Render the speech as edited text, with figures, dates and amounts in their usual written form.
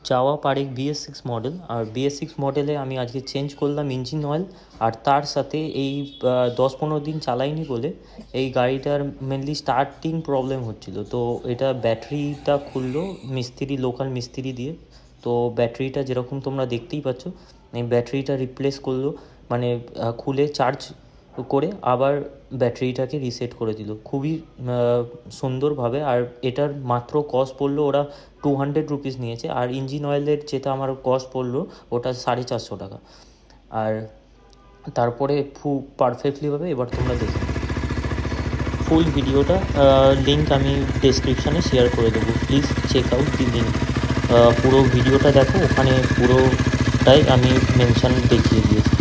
যাওয়া Parekh BS6 model. আর BS6 মডেলে আমি আজকে চেঞ্জ করলাম ইঞ্জিন অয়েল। আর তার সাথে এই 10-15 দিন চালাইনি বলে এই গাড়িটার মেনলি স্টার্টিং প্রবলেম হচ্ছিল। তো এটা ব্যাটারিটা খুললো মিস্ত্রি, লোকাল মিস্ত্রি দিয়ে। তো ব্যাটারিটা যেরকম তোমরা দেখতেই পাচ্ছ, এই ব্যাটারিটা রিপ্লেস করলো, মানে খুলে চার্জ করে আবার ব্যাটারিটাকে রিসেট করে দিল খুবই সুন্দরভাবে। আর এটার মাত্র কস্ট পড়লো, ওরা 200 রুপিস নিয়েছে। আর ইঞ্জিন অয়েলের যেটা আমার কস্ট পড়লো ওটা 450 টাকা। আর তারপরে পারফেক্টলিভাবে এবার তোমরা দেখো ফুল ভিডিওটা, লিঙ্ক আমি ডেসক্রিপশানে শেয়ার করে দেবো, please check out the link. পুরো ভিডিওটা দেখো, ওখানে পুরোটাই আমি মেনশন দেখিয়ে দিয়েছি।